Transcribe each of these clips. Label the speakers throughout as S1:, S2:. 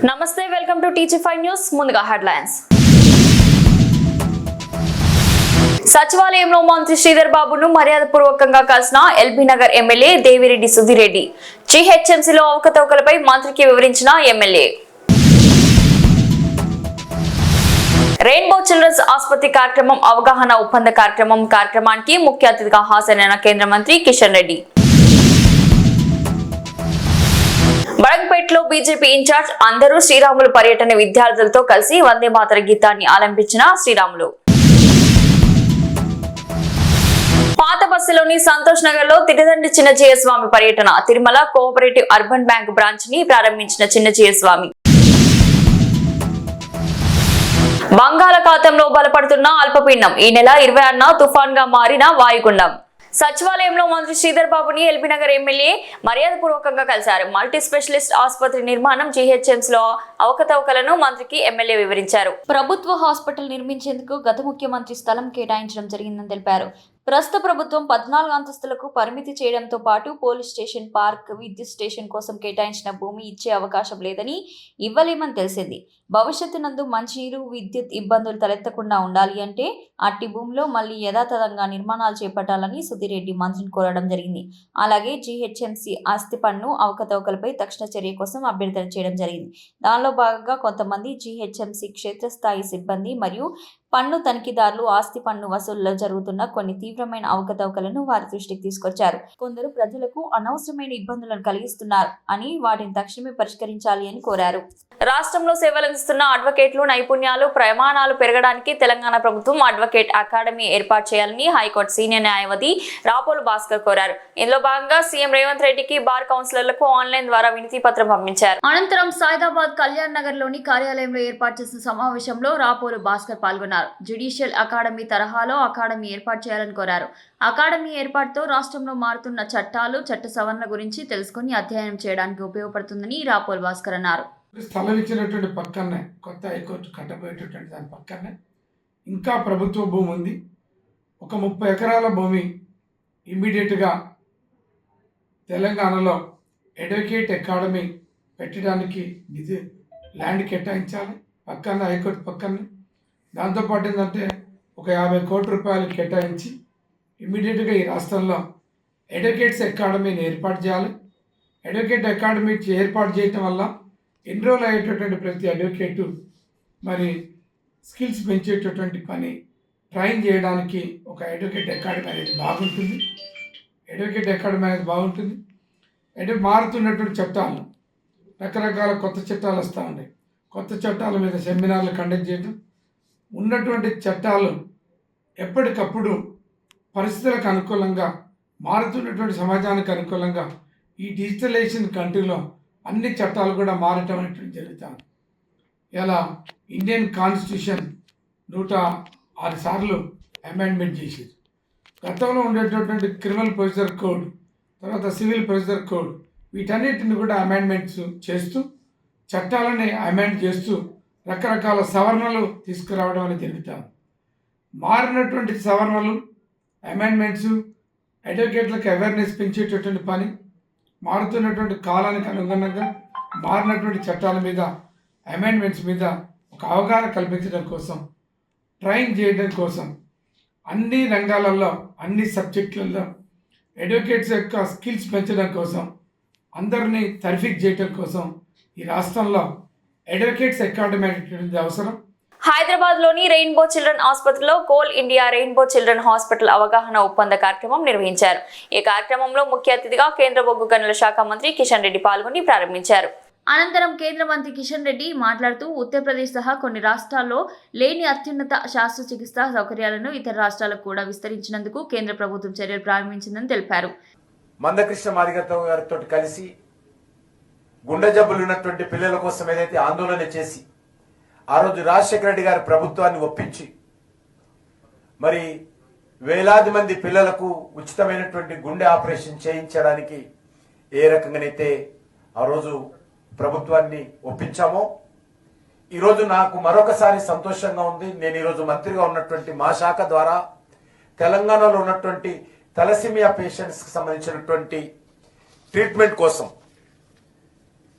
S1: నమస్తే, welcome to టీజీ5 news. ముందుగా headlines. సచివాలయంలో మంత్రి శ్రీధర్ బాబును మర్యాదపూర్వకంగా కలిసిన ఎల్బీ నగర్ ఎమ్మెల్యే దేవిరెడ్డి సుధిరెడ్డి. జీహెచ్ఎంసీలో అవకతవకలపై మంత్రికి వివరించిన ఎమ్మెల్యే. రెయిన్బో చిల్డ్రన్స్ ఆసుపత్రి కార్యక్రమం అవగాహన ఒప్పంద కార్యక్రమానికి ముఖ్య అతిథిగా హాజరైన కేంద్ర మంత్రి కిషన్ రెడ్డి. బడంగ్పేటలో బీజేపీ ఇన్ఛార్జ్ అందరూ శ్రీరాములు పర్యటన విద్యార్థులతో కలిసి వందే మాతర గీతాన్ని ఆలంపించిన శ్రీరాములు. పాత బస్సులోని సంతోష్ నగర్ లో తిరుదండి చిన్నజీయ స్వామి పర్యటన. Tirumala cooperative urban bank branch ని ప్రారంభించిన చిన్నజీయ స్వామి. బంగాళాఖాతంలో బలపడుతున్న అల్పపీడనం. ఈ నెల 26న తుఫాన్ గా మారిన వాయుగుండం. సచివాలయంలో మంత్రి శ్రీధర్ బాబుని ఎల్బీ నగర్ ఎమ్మెల్యే మర్యాదపూర్వకంగా కలిశారు. మల్టీ స్పెషలిస్ట్ ఆసుపత్రి నిర్మాణం, జీహెచ్ఎంసీలో అవకతవకలను మంత్రికి ఎమ్మెల్యే వివరించారు. ప్రభుత్వ హాస్పిటల్ నిర్మించేందుకు గత ముఖ్యమంత్రి స్థలం కేటాయించడం జరిగిందని తెలిపారు. ప్రస్తుత ప్రభుత్వం 14 అంతస్తులకు పరిమితి చేయడంతో పాటు పోలీస్ స్టేషన్, పార్క్, విద్యుత్ స్టేషన్ కోసం కేటాయించిన భూమి ఇచ్చే అవకాశం లేదని, ఇవ్వలేమని తెలిసింది. భవిష్యత్తు నందు మంచినీరు, విద్యుత్ ఇబ్బందులు తలెత్తకుండా ఉండాలి అంటే అట్టి భూమిలో మళ్లీ యథాతథంగా నిర్మాణాలు చేపట్టాలని సుధిరెడ్డి మంత్రిని కోరడం జరిగింది. అలాగే జీహెచ్ఎంసీ ఆస్తి పన్ను అవకతవకలపై తక్షణ చర్య కోసం అభ్యర్థన చేయడం జరిగింది. దానిలో భాగంగా కొంతమంది జీహెచ్ఎంసీ క్షేత్రస్థాయి సిబ్బంది మరియు పన్ను తనిఖీదారులు ఆస్తి పన్ను వసూళ్లలో జరుగుతున్న కొన్ని తీవ్రమైన అవకతవకలను వారి దృష్టికి తీసుకొచ్చారు. కొందరు ప్రజలకు అనవసరమైన ఇబ్బందులను కలిగిస్తున్నారు అని వాటిని తక్షణమే పరిష్కరించాలి అని కోరారు. రాష్ట్రంలో సేవలందిస్తున్న అడ్వకేట్లు నైపుణ్యాలు, ప్రమాణాలు పెరగడానికి తెలంగాణ ప్రభుత్వం అడ్వకేట్ అకాడమీ ఏర్పాటు చేయాలని హైకోర్టు సీనియర్ న్యాయవాది రాపోలు భాస్కర్ కోరారు. ఇందులో భాగంగా సీఎం రేవంత్ రెడ్డికి బార్ కౌన్సిలర్లకు ఆన్లైన్ ద్వారా వినతి పత్రం పంపించారు. అనంతరం సైదాబాద్ కళ్యాణ్ నగర్ లోని కార్యాలయంలో ఏర్పాటు చేసిన సమావేశంలో రాపోలు భాస్కర్ పాల్గొన్నారు. జ్యుడిషియల్ అకాడమీ తరహాలో అకాడమీ ఏర్పాటు చేయాలని కోరారు. అకాడమీ ఏర్పాటుతో రాష్ట్రంలో మారుతున్న చట్టాలు, చట్ట సవరణ గురించి తెలుసుకుని అధ్యయనం చేయడానికి ఉపయోగపడుతుందని రాపోల్ భాస్కర్ అన్నారు.
S2: స్థలం ఇచ్చినటువంటి పక్కనే కొత్త హైకోర్టు కట్టబోయేటటువంటి దాని పక్కనే ఇంకా ప్రభుత్వ భూమి ఉంది. ఒక 30 ఎకరాల భూమి ఇమ్మీడియట్గా తెలంగాణలో అడ్వకేట్ అకాడమీ పెట్టడానికి ల్యాండ్ కేటాయించాలి. పక్కన హైకోర్టు పక్కనే. దాంతోపాటు ఏంటంటే ఒక 50 కోట్ల రూపాయలు కేటాయించి ఇమ్మీడియట్గా ఈ రాష్ట్రంలో అడ్వకేట్స్ అకాడమీని ఏర్పాటు చేయాలి. అడ్వకేట్ అకాడమీ ఏర్పాటు చేయటం వల్ల ఎన్రోల్ అయ్యేటటువంటి ప్రతి అడ్వకేటు మరి స్కిల్స్ పెంచేటటువంటి పని ట్రైన్ చేయడానికి ఒక అడ్వకేట్ అకాడమీ అనేది బాగుంటుంది. అడ్వకేట్ అకాడమీ అనేది బాగుంటుంది. మారుతున్నటువంటి చట్టాలు, రకరకాల కొత్త చట్టాలు వస్తూ ఉన్నాయి. కొత్త చట్టాల మీద సెమినార్లు కండక్ట్ చేయడం, ఉన్నటువంటి చట్టాలు ఎప్పటికప్పుడు పరిస్థితులకు అనుకూలంగా, మారుతున్నటువంటి సమాజానికి అనుకూలంగా ఈ డిజిటలైజేషన్ కంట్రీలో అన్ని చట్టాలు కూడా మారటం అనేటువంటి జరుగుతుంది. ఇలా ఇండియన్ కాన్స్టిట్యూషన్ 106 సార్లు అమెండ్మెంట్ చేసేది. గతంలో ఉండేటటువంటి క్రిమినల్ ప్రొసీజర్ కోడ్, తర్వాత సివిల్ ప్రొసీజర్ కోడ్, వీటన్నిటిని కూడా అమెండ్మెంట్స్ చేస్తూ, చట్టాలని అమెండ్ చేస్తూ రకరకాల సవరణలు తీసుకురావడం అనేది జరుగుతుంది. మారినటువంటి సవరణలు, అమెండ్మెంట్స్ అడ్వకేట్లకు అవేర్నెస్ పెంచేటటువంటి పని, మారుతున్నటువంటి కాలానికి అనుగుణంగా మారినటువంటి చట్టాల మీద, అమెండ్మెంట్స్ మీద ఒక అవగాహన కల్పించడం కోసం, ట్రైన్ చేయడం కోసం, అన్ని రంగాలలో, అన్ని సబ్జెక్టులలో అడ్వకేట్స్ యొక్క స్కిల్స్ పెంచడం కోసం, అందరినీ తర్ఫీక్ చేయడం కోసం ఈ రాష్ట్రంలో అడ్వకేట్స్ అకాడమీ అనేటువంటి అవసరం.
S1: హైదరాబాద్ లోని రెయిన్బో చిల్డ్రన్ ఆసుపత్రిలో coal India rainbow children hospital అవగాహన ఒప్పంద కార్యక్రమం నిర్వహించారు. ఈ కార్యక్రమంలో ముఖ్య అతిథిగా కేంద్ర బొగ్గు గనుల శాఖ మంత్రి కిషన్ రెడ్డి పాల్గొని ప్రారంభించారు. అనంతరం కేంద్ర మంత్రి కిషన్ రెడ్డి మాట్లాడుతూ ఉత్తరప్రదేశ్ సహా కొన్ని రాష్ట్రాల్లో లేని అత్యున్నత శస్త్రచికిత్సా సౌకర్యాలను ఇతర రాష్ట్రాలకు కూడా విస్తరించినందుకు కేంద్ర ప్రభుత్వం చర్యలు ప్రారంభించిందని తెలిపారు.
S3: మందకృష్ణ మాదిగతో గారితో కలిసి గుండె జబ్బులు ఉన్నటువంటి పిల్లల కోసం ఏదైతే ఆందోళన చేసి ఆ రోజు రాజశేఖర రెడ్డి గారి ప్రభుత్వాన్ని ఒప్పించి మరి వేలాది మంది పిల్లలకు ఉచితమైనటువంటి గుండె ఆపరేషన్ చేయించడానికి ఏ రకంగానైతే ఆ రోజు ప్రభుత్వాన్ని ఒప్పించామో, ఈరోజు నాకు మరొకసారి సంతోషంగా ఉంది. నేను ఈరోజు మంత్రిగా ఉన్నటువంటి మా శాఖ ద్వారా తెలంగాణలో ఉన్నటువంటి తలసిమియా పేషెంట్స్కి సంబంధించినటువంటి ట్రీట్మెంట్ కోసం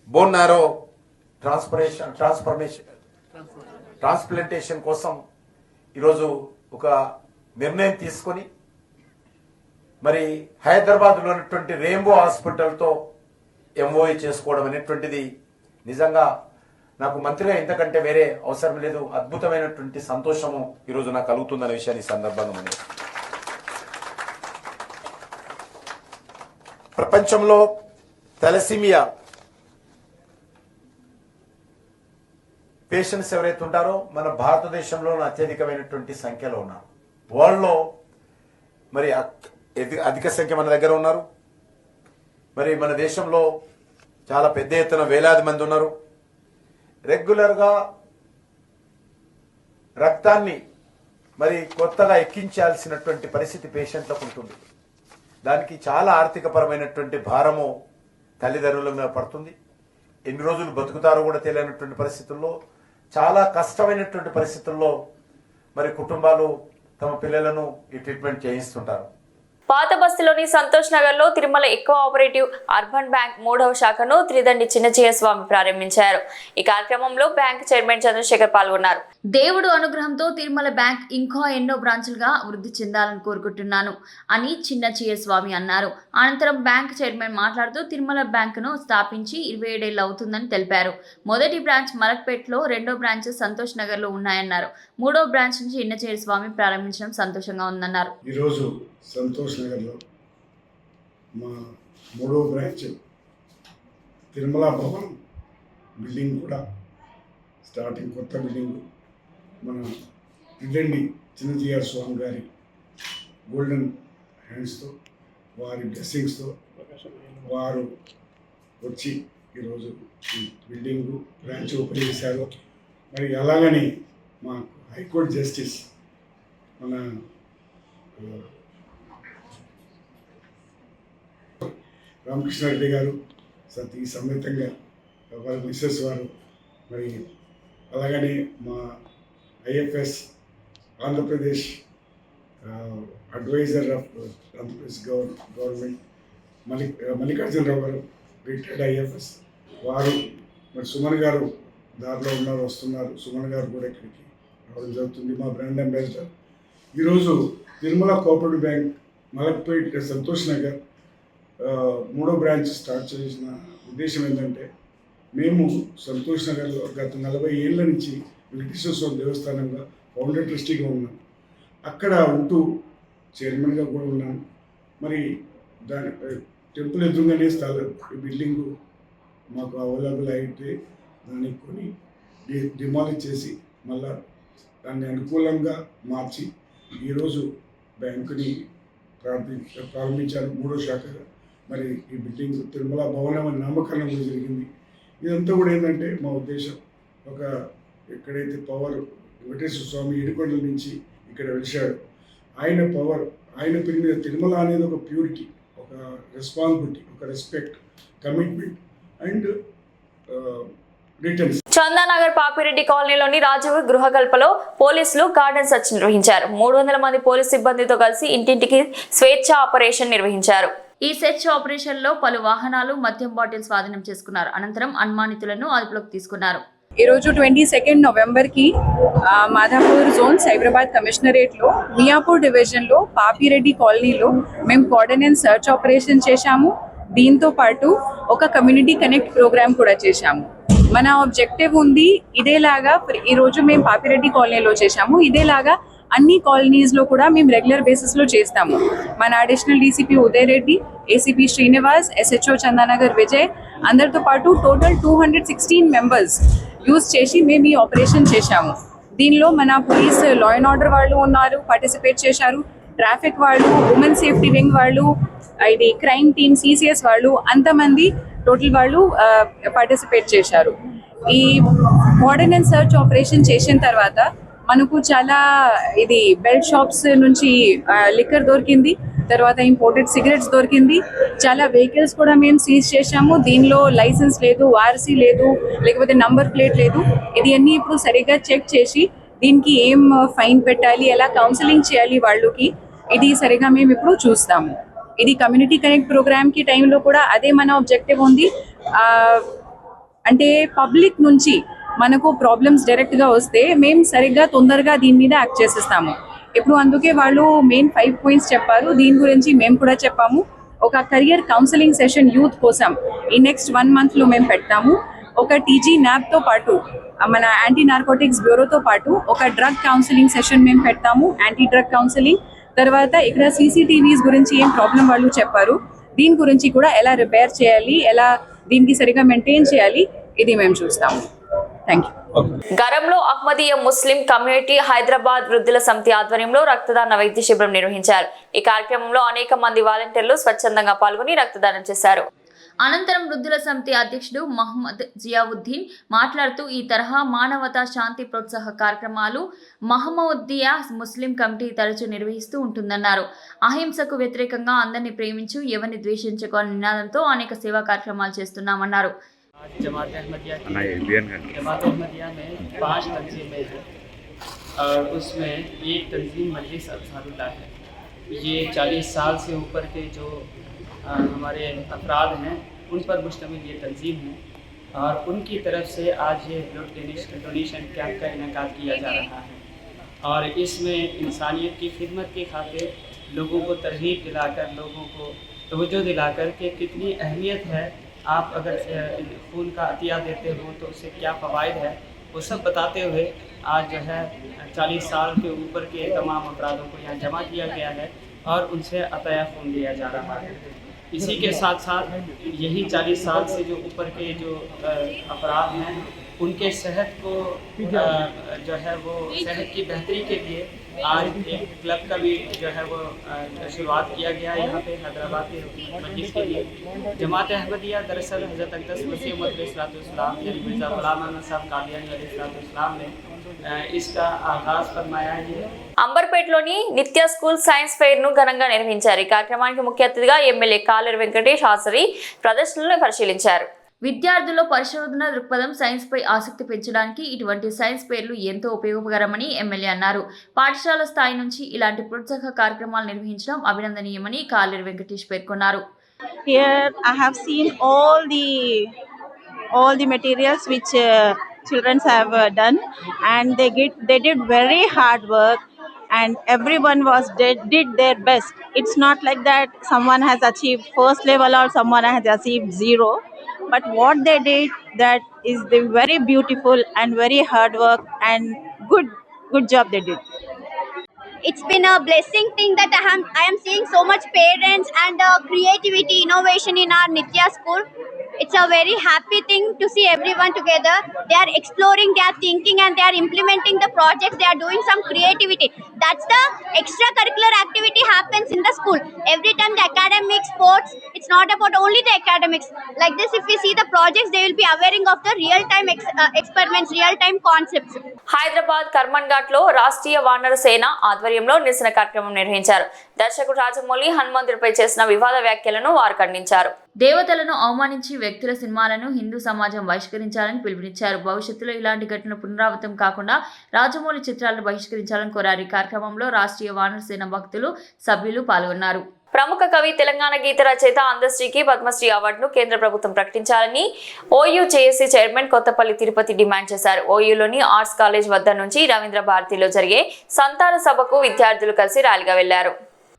S3: బోన్ నారో ట్రాన్స్ప్లాంటేషన్ కోసం ఈరోజు ఒక నిర్ణయం తీసుకొని మరి హైదరాబాద్లో ఉన్నటువంటి రెయిన్బో హాస్పిటల్తో ఎంఓఏ చేసుకోవడం అనేటువంటిది నిజంగా నాకు మంత్రిగా ఇంతకంటే వేరే అవసరం లేదు. అద్భుతమైనటువంటి సంతోషము ఈరోజు నాకు కలుగుతుందనే విషయాన్ని ఈ సందర్భంగా ఉంది. ప్రపంచంలో థాలసీమియా పేషెంట్స్ ఎవరైతే ఉంటారో మన భారతదేశంలో అత్యధికమైనటువంటి సంఖ్యలో ఉన్నారు. వరల్డ్లో మరి అధిక సంఖ్య మన దగ్గర ఉన్నారు. మరి మన దేశంలో చాలా పెద్ద ఎత్తున వేలాది మంది ఉన్నారు. రెగ్యులర్గా రక్తాన్ని మరి కొత్తగా ఎక్కించాల్సినటువంటి పరిస్థితి పేషెంట్లకు ఉంటుంది. దానికి చాలా ఆర్థికపరమైనటువంటి భారము తల్లిదండ్రుల మీద పడుతుంది. ఎన్ని రోజులు బతుకుతారో కూడా తెలియనటువంటి పరిస్థితుల్లో, చాలా కష్టమైనటువంటి పరిస్థితుల్లో మరి కుటుంబాలు తమ పిల్లలను ఈ ట్రీట్మెంట్ చేయిస్తుంటారు.
S1: పాత బస్తీలోని సంతోష్ నగర్ లో తిరుమల ఎక్కువ ఆపరేటివ్ అర్బన్ బ్యాంక్ 3వ శాఖను త్రిదండి చిన్నజీయ స్వామి ప్రారంభించారు. ఈ కార్యక్రమంలో బ్యాంక్ చైర్మన్ చంద్రశేఖర్ పాల్గొన్నారు. దేవుడు అనుగ్రహంతో తిరుమల బ్యాంక్ ఇంకా ఎన్నో బ్రాంచులుగా వృద్ధి చెందాలని కోరుకుంటున్నాను అని చిన్నజీయ స్వామి అన్నారు. అనంతరం బ్యాంక్ చైర్మన్ మాట్లాడుతూ తిరుమల బ్యాంకును స్థాపించి 27 ఏళ్లు అవుతుందని తెలిపారు. మొదటి బ్రాంచ్ మలక్పేటలో, రెండో బ్రాంచ్ సంతోష్ నగర్ లో ఉన్నాయన్నారు. 3వ బ్రాంచ్ నుంచి చిన్నజీయ స్వామి ప్రారంభించడం సంతోషంగా ఉందన్నారు.
S4: ఈరోజు సంతోష్ నగర్లో మా 3వ బ్రాంచ్ తిరుమల భవన్ బిల్డింగ్ కూడా స్టార్టింగ్, కొత్త బిల్డింగ్ మన త్రిదండి చిన్నజీఆర్ స్వామి గారి గోల్డెన్ హ్యాండ్స్తో, వారి బ్లెస్సింగ్స్తో వారు వచ్చి ఈరోజు ఈ బిల్డింగు బ్రాంచ్ ఓపెన్ చేశారు. మరి అలాగని మా హైకోర్టు జస్టిస్ మన రామకృష్ణారెడ్డి గారు సతీ సమేతంగా వారి మిస్సెస్ వారు, మరి అలాగని మా IFS Andhra Pradesh advisor of Andhra Pradesh government Mallikarjuna Rao గారు, రిటైర్డ్ ఐఎఫ్ఎస్ వారు, మరి సుమన్ గారు దారిలో ఉన్నారు, వస్తున్నారు. సుమన్ గారు కూడా ఇక్కడికి రావడం జరుగుతుంది. మా బ్రాండ్ అంబాసిడర్. ఈరోజు తిరుమల కోఆపరేటివ్ బ్యాంక్ మలక్పేట్ సంతోష్ నగర్ 3వ బ్రాంచ్ స్టార్ట్ చేసిన ఉద్దేశం ఏంటంటే, మేము సంతోష్ నగర్లో గత 40 ఏళ్ళ నుంచి వెంకటేశ్వర స్వామి దేవస్థానంగా ఫౌండర్ ట్రస్టీగా ఉన్నాను. అక్కడ ఉంటూ చైర్మన్గా కూడా ఉన్నాను. మరి దాని టెంపుల్ ఎదురుగానే బిల్డింగు మాకు అవైలబుల్ అయితే దాన్ని కొని డిమాలిష్ చేసి మళ్ళా దాన్ని అనుకూలంగా మార్చి ఈరోజు బ్యాంకుని ప్రారంభించారు 3వ శాఖగా. మరి ఈ బిల్డింగ్ తిరుమల భవనం అని నామకరణం కూడా జరిగింది. ఇదంతా కూడా ఏంటంటే మా ఉద్దేశం, ఒక ఎక్కడైతే పవర్ వెంకటేశ్వర స్వామి ఏడుకొండల నుంచి ఇక్కడ వెలిశాడు, ఆయన పవర్, ఆయన పేరు మీద తిరుమల అనేది ఒక ప్యూరిటీ, ఒక రెస్పాన్సిబిలిటీ, ఒక respect, commitment and returns.
S1: Chandanagar Papireddy కాలనీలోని రాజీవ్ గృహకల్పలో పోలీసులు గార్డెన్ సర్చ్ నిర్వహించారు. 300 మంది పోలీసు సిబ్బందితో కలిసి ఇంటింటికి స్వేచ్ఛ ఆపరేషన్ నిర్వహించారు. ఈ సెర్చ్ ఆపరేషన్ లో పలు వాహనాలు, మద్యం బాటిల్ స్వాధీనం చేసుకున్నారు. అనంతరం అనుమానితులను అదుపులోకి తీసుకున్నారు.
S5: ఈరోజు 22 నవంబర్కి మాధాపూర్ జోన్ సైబరాబాద్ కమిషనరేట్లో మియాపూర్ డివిజన్లో పాపిరెడ్డి కాలనీలో మేము కోఆర్డినేట్ సర్చ్ ఆపరేషన్ చేశాము. దీంతో పాటు ఒక కమ్యూనిటీ కనెక్ట్ ప్రోగ్రామ్ కూడా చేశాము. మన ఆబ్జెక్టివ్ ఉంది ఇదేలాగా, ఈరోజు మేము పాపిరెడ్డి కాలనీలో చేశాము, ఇదేలాగా అన్ని కాలనీస్లో కూడా మేము రెగ్యులర్ బేసిస్లో చేస్తాము. మన additional DCP Uday Reddy, ACP Srinivas, SHO Chandanagar Vijay అందరితో పాటు టోటల్ 216 మెంబర్స్ యూజ్ చేసి మేము ఈ ఆపరేషన్ చేశాము. దీనిలో మన పోలీస్ లా అండ్ ఆర్డర్ వాళ్ళు ఉన్నారు, పార్టిసిపేట్ చేశారు, ట్రాఫిక్ వాళ్ళు, ఉమెన్ సేఫ్టీ వింగ్ వాళ్ళు, ఇది క్రైమ్ టీమ్, సిసిఎస్ వాళ్ళు, అంతమంది టోటల్ వాళ్ళు పార్టిసిపేట్ చేశారు. ఈ కోఆర్డినేట్ సర్చ్ ఆపరేషన్ చేసిన తర్వాత మనకు చాలా ఇది బెల్ట్ షాప్స్ నుంచి లిక్కర్ దొరికింది, తర్వాత ఇంపోర్టెడ్ సిగరెట్స్ దొరికింది, చాలా వెహికల్స్ కూడా మేము సీజ్ చేశాము. దీనిలో లైసెన్స్ లేదు, ఆర్సీ లేదు, లేకపోతే నంబర్ ప్లేట్ లేదు. ఇది అన్నీ ఇప్పుడు సరిగ్గా చెక్ చేసి దీనికి ఏం ఫైన్ పెట్టాలి, ఎలా కౌన్సిలింగ్ చేయాలి వాళ్ళకి, ఇది సరిగా మేము ఇప్పుడు చూస్తాము. ఇది కమ్యూనిటీ కనెక్ట్ ప్రోగ్రామ్కి టైంలో కూడా అదే మన ఆబ్జెక్టివ్ ఉంది. అంటే పబ్లిక్ నుంచి మనకు ప్రాబ్లమ్స్ డైరెక్ట్గా వస్తే మేము సరిగ్గా తొందరగా దీని మీద యాక్ట్ చేసేస్తాము. ఇప్పుడు అందుకే వాళ్ళు మెయిన్ 5 పాయింట్స్ చెప్పారు. దీని గురించి మేము కూడా చెప్పాము. ఒక కెరియర్ కౌన్సిలింగ్ సెషన్ యూత్ కోసం ఈ నెక్స్ట్ 1 మంత్లో మేము పెడతాము. ఒక టీజీ న్యాబ్తో పాటు మన యాంటీ నార్కోటిక్స్ బ్యూరోతో పాటు ఒక డ్రగ్ కౌన్సిలింగ్ సెషన్ మేము పెడతాము, యాంటీ డ్రగ్ కౌన్సిలింగ్. తర్వాత ఇక్కడ సీసీటీవీస్ గురించి ఏం ప్రాబ్లం వాళ్ళు చెప్పారు, దీని గురించి కూడా ఎలా రిపేర్ చేయాలి, ఎలా దీనికి సరిగా మెయింటైన్ చేయాలి, ఇది మేము చూస్తాము. Thank you.
S1: గరంలో అహ్మదీయ ముస్లిం కమ్యూనిటీ హైదరాబాద్ వృద్ధుల సమితి ఆధ్వర్యంలో రక్తదాన వైద్య శిబిరం నిర్వహించారు. ఈ కార్యక్రమంలో అనేక మంది వాలంటీర్లు స్వచ్ఛందంగా పాల్గొని రక్తదానం చేశారు. అనంతరం వృద్ధుల సమితి అధ్యక్షుడు మహమ్మద్ జియావుద్దీన్ మాట్లాడుతూ ఈ తరహా మానవతా శాంతి ప్రోత్సాహ కార్యక్రమాలు మహమ్మదీయ ముస్లిం కమిటీ తరచూ నిర్వహిస్తూ ఉంటుందన్నారు. అహింసకు వ్యతిరేకంగా అందరినీ ప్రేమించు, ఎవరిని ద్వేషించకు అనే నినాదంతో అనేక సేవా కార్యక్రమాలు చేస్తున్నామన్నారు.
S6: जमात अहमदिया में 5 तंजीमें हैं और उसमें एक तंजीम मजलिस अंसारुल्लाह है। ये 40 साल से ऊपर के जो हमारे अफराद हैं उन पर मुश्तमिल ये तंजीम है और उनकी तरफ से आज ये ब्लड डोनेशन कैंप का इनेकाद किया जा रहा है और इसमें इंसानियत की खिदमत की खातिर लोगों को तरहीब दिलाकर, लोगों को तवज्जो दिलाकर कि कितनी अहमियत है, आप अगर खून का अतिया देते हो तो उससे क्या फ़वाइद है, वो सब बताते हुए आज जो है 40 साल के ऊपर के तमाम अफरादों को यहाँ जमा किया गया है और उनसे अताया खून लिया जा रहा है। इसी के साथ साथ यही 40 साल से जो ऊपर के जो अफराद हैं उनके सेहत को जो है वो सेहत की बेहतरी के लिए आज एक क्लब का भी जो है वो शुरुआत किया गया है यहाँ पे हैदराबाद के मस्जिद के लिए। जमात अहमदिया दरअसल हज़रत अक़दस मसीह मौऊद अलैहिस्सलाम यानी मिर्ज़ा ग़ुलाम अहमद साहब कादियानी अलैहिस्सलाम ने इसका आगाज़ फरमाया है।
S1: అంబర్పేటలోని నిత్య స్కూల్ సైన్స్ ఫెయిర్ ను ఘనంగా నిర్వహించారు. ఈ కార్యక్రమానికి ముఖ్య అతిథిగా ఎమ్మెల్యే కాలేరు వెంకటేష్ హాజరై ప్రదర్శనలను పరిశీలించారు. విద్యార్థుల్లో పరిశోధన దృక్పథం, సైన్స్ పై ఆసక్తి పెంచడానికి ఇటువంటి సైన్స్ ఫెయిర్లు ఎంతో ఉపయోగకరమని ఎమ్మెల్యే అన్నారు. పాఠశాల స్థాయి నుంచి ఇలాంటి ప్రోత్సాహక కార్యక్రమాలు నిర్వహించడం అభినందనీయమని కాలేరు వెంకటేష్ పేర్కొన్నారు.
S7: Here I have seen all the materials which children have done, and they did very hard work, and everyone did their best. It's not like that someone has achieved first level or someone has achieved 0, but what they did, that is the very beautiful and very hard work and good job they did.
S8: It's been a blessing thing that I am seeing so much parents and creativity, innovation in our Nitya school. It's a very happy thing to see everyone together. They are exploring, they are thinking, and they are implementing the projects. They are doing some creativity. That's the extracurricular activity happens in the school. Every time the academic, sports, it's not about only the academics. Like this, if we see the projects, they will be aware of the real-time experiments, real-time concepts.
S1: Hyderabad Karman ghat లో రాష్ట్రీయ వానర సేన ఆధ్వర్యంలో నిరసన కార్యక్రమం నిర్వహించారు. దర్శకుడు రాజమౌళి హనుమంతుడిపై చేసిన వివాద వ్యాఖ్యలను వారు ఖండించారు. దేవతలను అవమానించి వ్యక్తుల సినిమాలను హిందూ సమాజం బహిష్కరించాలని పిలుపునిచ్చారు. భవిష్యత్తులో ఇలాంటి ఘటన పునరావృతం కాకుండా రాజమౌళి చిత్రాలను బహిష్కరించాలని కోరారు. ఈ కార్యక్రమంలో రాష్ట్రీయ వానర సేన భక్తులు, సభ్యులు పాల్గొన్నారు. ప్రముఖ కవి, తెలంగాణ గీత రచయిత అందశ్రీకి పద్మశ్రీ అవార్డును కేంద్ర ప్రభుత్వం ప్రకటించాలని OU JAC chairman Kothapalli Tirupati demand చేశారు. ఓయూలోని ఆర్ట్స్ కాలేజ్ వద్ద నుంచి రవీంద్ర భారతిలో జరిగే సంతాన సభకు విద్యార్థులు కలిసి ర్యాలీగా వెళ్లారు.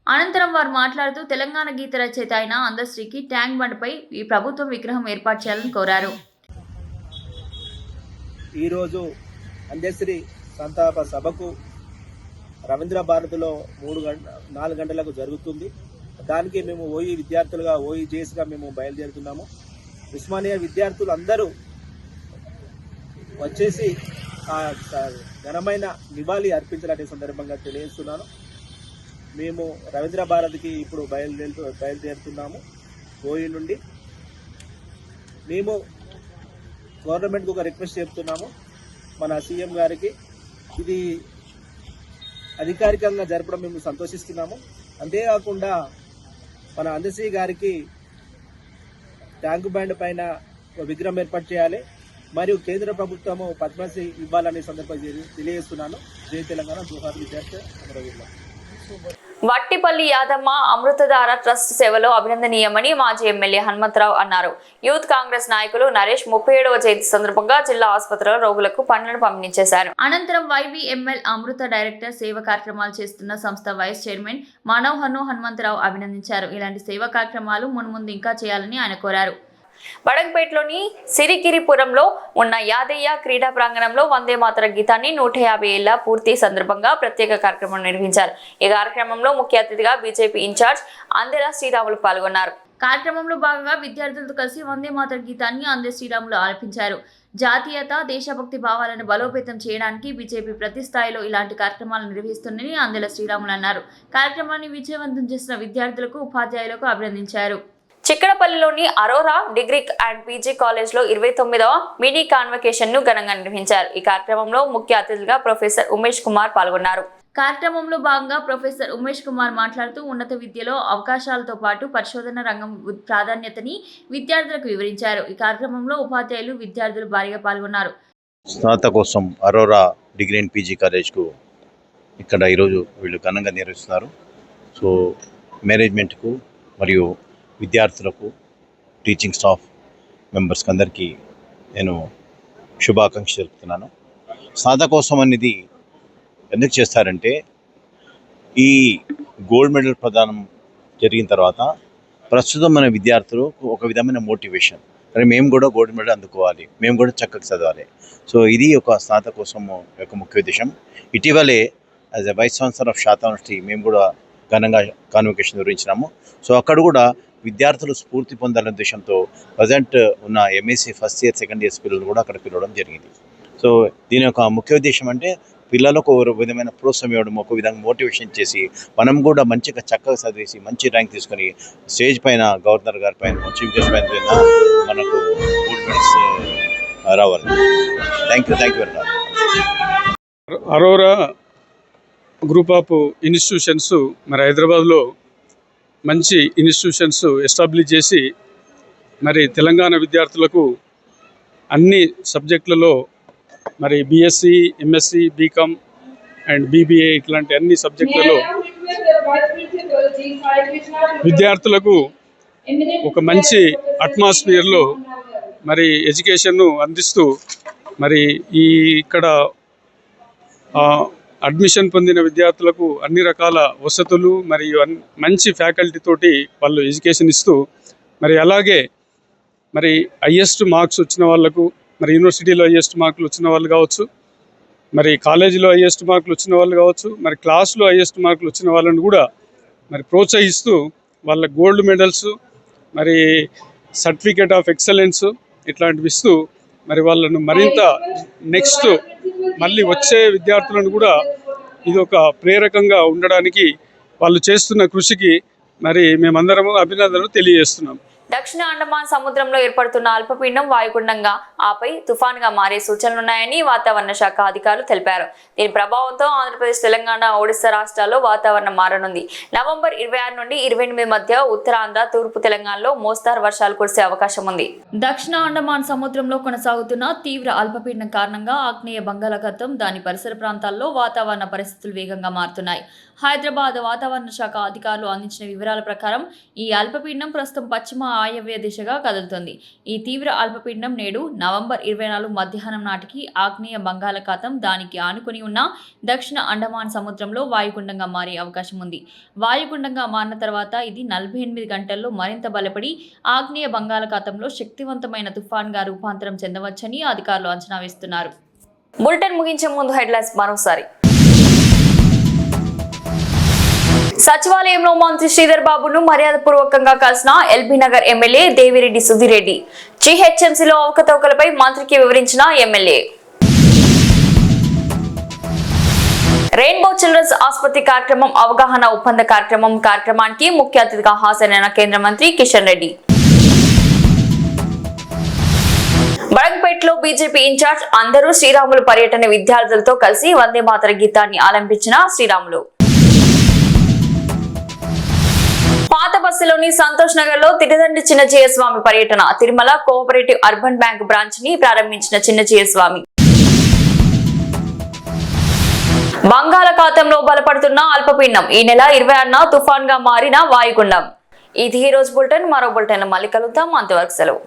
S1: అనంతరం వారు మాట్లాడుతూ తెలంగాణ గీత రచయిత అయిన అందశ్రీకి ట్యాంక్ బండ్పై ఈ ప్రభుత్వం విగ్రహం ఏర్పాటు చేయాలని కోరారు.
S9: ఈరోజు అందశ్రీ సంతాప సభకు రవీంద్ర భారతిలో 4 గంటలకు జరుగుతుంది. దానికి మేము ఓయూ విద్యార్థులుగా, ఓయూ జేఏసీగా మేము బయలుదేరుతున్నాము. ఉస్మానియా విద్యార్థులు అందరూ వచ్చేసి ఆ ఘనమైన నివాళి అర్పించాలనే సందర్భంగా తెలియజేస్తున్నాను. మేము రవీంద్ర భారతికి ఇప్పుడు బయలుదేరుతున్నాము ఓయూ నుండి. మేము గవర్నమెంట్కి ఒక రిక్వెస్ట్ చెప్తున్నాము, మన సీఎం గారికి. ఇది అధికారికంగా జరపడం మేము సంతోషిస్తున్నాము. అంతేకాకుండా మన అందశ్రీ గారికి ట్యాంక్ బ్యాండ్ పైన విగ్రహం ఏర్పాటు చేయాలి, మరియు కేంద్ర ప్రభుత్వము పద్మశ్రీ ఇవ్వాలనే సందర్భంగా తెలియజేస్తున్నాను. జై తెలంగాణ, జోహార్ విద్యార్థి అమరవీరుల.
S1: వట్టిపల్లి యాదమ్మ అమృతధార ట్రస్ట్ సేవలో అభినందనీయమని మాజీ ఎమ్మెల్యే హనుమంతరావు అన్నారు. యూత్ కాంగ్రెస్ నాయకులు నరేష్ 37వ జయంతి సందర్భంగా జిల్లా ఆసుపత్రిలో రోగులకు పండ్లను పంపిణీ చేశారు. అనంతరం YVML అమృత డైరెక్టర్ సేవా కార్యక్రమాలు చేస్తున్న సంస్థ వైస్ చైర్మన్ మనోహర్ను హనుమంతరావు అభినందించారు. ఇలాంటి సేవా కార్యక్రమాలు మున్ముందు ఇంకా చేయాలని ఆయన కోరారు. బడంగపేటలోని సిరిగిరిపురంలో ఉన్న యాదయ్య క్రీడా ప్రాంగణంలో వందే మాతర గీతాన్ని 150 ఏళ్ల పూర్తి సందర్భంగా ప్రత్యేక కార్యక్రమం నిర్వహించారు. ఈ కార్యక్రమంలో ముఖ్య అతిథిగా బీజేపీ ఇన్ఛార్జ్ అందెల శ్రీరాములు పాల్గొన్నారు. కార్యక్రమంలో భాగంగా విద్యార్థులతో కలిసి వందే మాతర గీతాన్ని అందెల శ్రీరాములు ఆలపించారు. జాతీయత, దేశభక్తి భావాలను బలోపేతం చేయడానికి బీజేపీ ప్రతి స్థాయిలో ఇలాంటి కార్యక్రమాలు నిర్వహిస్తుందని అందెల శ్రీరాములు అన్నారు. కార్యక్రమాన్ని విజయవంతం చేసిన విద్యార్థులకు, ఉపాధ్యాయులకు అభినందించారు. చిక్కడపల్లిలోని అరోరా డిగ్రీ అండ్ పీజీ కాలేజ్లో 29వ మినీ కాన్వకేషన్ ను ఘనంగా నిర్వహించారు. ఈ కార్యక్రమంలో ముఖ్య అతిథిగా ప్రొఫెసర్ ఉమేష్ కుమార్ పాల్గొన్నారు. కార్యక్రమంలో భాగంగా ప్రొఫెసర్ ఉమేష్ కుమార్ మాట్లాడుతూ ఉన్నత విద్యలో అవకాశాలతో పాటు పరిశోధన రంగం ప్రాధాన్యతని విద్యార్థులకు వివరించారు. ఈ కార్యక్రమంలో ఉపాధ్యాయులు, విద్యార్థులు భారీగా పాల్గొన్నారు.
S10: స్నాతకోత్సవం అరోరా డిగ్రీ అండ్ పీజీ కాలేజ్కు ఇక్కడ ఈరోజు వీళ్ళు ఘనంగా నిర్వహిస్తున్నారు. సో మేనేజ్మెంట్కు మరియు విద్యార్థులకు, టీచింగ్ స్టాఫ్ మెంబర్స్కి అందరికీ నేను శుభాకాంక్షలు తెలుపుతున్నాను. స్నాతకోత్సవం అనేది ఎందుకు చేస్తారంటే, ఈ గోల్డ్ మెడల్ ప్రదానం జరిగిన తర్వాత ప్రస్తుతం మన విద్యార్థులకు ఒక విధమైన మోటివేషన్, కానీ మేము కూడా గోల్డ్ మెడల్ అందుకోవాలి, మేము కూడా చక్కగా చదవాలి. సో ఇది ఒక స్నాతకోత్సవం యొక్క ముఖ్య ఉద్దేశం. ఇటీవలే as a vice chancellor of శాతా యూనివర్సిటీ మేము కూడా ఘనంగా కాన్వకేషన్ నిర్వహించినాము. సో అక్కడ కూడా విద్యార్థులు స్ఫూర్తి పొందాలనే ఉద్దేశంతో ప్రజెంట్ ఉన్న MSc first year, second years పిల్లలు కూడా అక్కడ పిలవడం జరిగింది. సో దీని యొక్క ముఖ్య ఉద్దేశం అంటే పిల్లలకు ఒక విధమైన ప్రోత్సాహం ఇవ్వడం, ఒక విధంగా మోటివేషన్ చేసి మనం కూడా మంచిగా చక్కగా చదివేసి మంచి ర్యాంక్ తీసుకొని స్టేజ్ పైన గవర్నర్ గారి పైన, చీఫ్ గెస్ట్ పైన మనకు గోల్డ్ మెడల్స్ రావాలి. Thank you very much.
S11: Aurora group of institutions మరి హైదరాబాద్లో మంచి ఇన్స్టిట్యూషన్స్ ఎస్టాబ్లిష్ చేసి మరి తెలంగాణ విద్యార్థులకు అన్ని సబ్జెక్టులలో మరి BSc, MSc, BCom and BBA ఇట్లాంటి అన్ని సబ్జెక్టులలో విద్యార్థులకు ఒక మంచి అట్మాస్ఫియర్లో మరి ఎడ్యుకేషన్ను అందిస్తూ మరి ఈ ఇక్కడ అడ్మిషన్ పొందిన విద్యార్థులకు అన్ని రకాల వసతులు మరియు మంచి ఫ్యాకల్టీ తోటి వాళ్ళు ఎడ్యుకేషన్ ఇస్తూ మరి అలాగే మరి హైయెస్ట్ మార్క్స్ వచ్చిన వాళ్ళకు, మరి యూనివర్సిటీలో హైయెస్ట్ మార్కులు వచ్చిన వాళ్ళు కావచ్చు, మరి కాలేజీలో హైయెస్ట్ మార్కులు వచ్చిన వాళ్ళు కావచ్చు, మరి క్లాస్లో హైయెస్ట్ మార్కులు వచ్చిన వాళ్ళని కూడా మరి ప్రోత్సహిస్తూ వాళ్ళ గోల్డ్ మెడల్స్, మరి సర్టిఫికేట్ ఆఫ్ ఎక్సలెన్స్ ఇట్లాంటివి ఇస్తూ మరి వాళ్ళను మరింత నెక్స్ట్ మళ్ళీ వచ్చే విద్యార్థులను కూడా ఇది ఒక ప్రేరకంగా ఉండడానికి వాళ్ళు చేస్తున్న కృషికి మరి మేమందరము అభినందనలు తెలియజేస్తున్నాం.
S1: దక్షిణ అండమాన్ సముద్రంలో ఏర్పడుతున్న అల్పపీడనం వాయుగుండంగా ఆపై తుఫాన్గా మారే సూచనలున్నాయని వాతావరణ శాఖ అధికారులు తెలిపారు. దీని ప్రభావంతో ఆంధ్రప్రదేశ్, తెలంగాణ, ఒడిశా రాష్ట్రాల్లో వాతావరణం మారనుంది. నవంబర్ 26 నుండి 28 మధ్య ఉత్తరాంధ్ర, తూర్పు తెలంగాణలో మోస్తారు వర్షాలు కురిసే అవకాశం ఉంది. దక్షిణ అండమాన్ సముద్రంలో కొనసాగుతున్న తీవ్ర అల్పపీడనం కారణంగా ఆగ్నేయ బంగాళాఖాతం, దాని పరిసర ప్రాంతాల్లో వాతావరణ పరిస్థితులు వేగంగా మారుతున్నాయి. హైదరాబాద్ వాతావరణ శాఖ అధికారులు అందించిన వివరాల ప్రకారం ఈ అల్పపీడనం ప్రస్తుతం పశ్చిమ వాయవ్య దిశగా కదులుతుంది. ఈ తీవ్ర అల్పపీడనం నేడు నవంబర్ 24 మధ్యాహ్నం నాటికి ఆగ్నేయ బంగాళాఖాతం, దానికి ఆనుకుని ఉన్న దక్షిణ అండమాన్ సముద్రంలో వాయుగుండంగా మారే అవకాశం ఉంది. వాయుగుండంగా మారిన తర్వాత ఇది 48 గంటల్లో మరింత బలపడి ఆగ్నేయ బంగాళాఖాతంలో శక్తివంతమైన తుఫాన్గా రూపాంతరం చెందవచ్చని అధికారులు అంచనా వేస్తున్నారు. బులెటిన్ ముగించే ముందు హెడ్లైన్స్ మరోసారి. సచివాలయంలో మంత్రి శ్రీధర్ బాబును మర్యాదపూర్వకంగా కలిసిన ఎల్బీ నగర్ ఎమ్మెల్యే దేవిరెడ్డి సుధిరెడ్డి. జీహెచ్ఎంసీలో అవకతవకలపై మంత్రికి వివరించిన ఎమ్మెల్యే. రెయిన్బో చిల్డ్రన్స్ ఆసుపత్రి కార్యక్రమం అవగాహన ఒప్పంద కార్యక్రమానికి ముఖ్య అతిథిగా హాజరైన కేంద్ర మంత్రి కిషన్ రెడ్డి. బడంగపేటలో బీజేపీ ఇన్ఛార్జ్ అందరూ శ్రీరాములు పర్యటన విద్యార్థులతో కలిసి వందే మాతర గీతాన్ని ఆలంపించిన శ్రీరాములు. పాత బస్సులోని సంతోష్ నగర్ లో తిరుదండి చిన్నజీయ స్వామి పర్యటన. Tirumala cooperative urban bank branch ని ప్రారంభించిన చిన్నజీయ స్వామి. బంగాళాఖాతంలో బలపడుతున్న అల్పపీడనం ఈ నెల 26న తుఫాన్ గా మారిన వాయుగుండం. ఇది ఈ రోజు బులెటిన్. మరో బులెటిన్ మళ్ళీ కలుద్దాం. అంతవరకు సెలవు.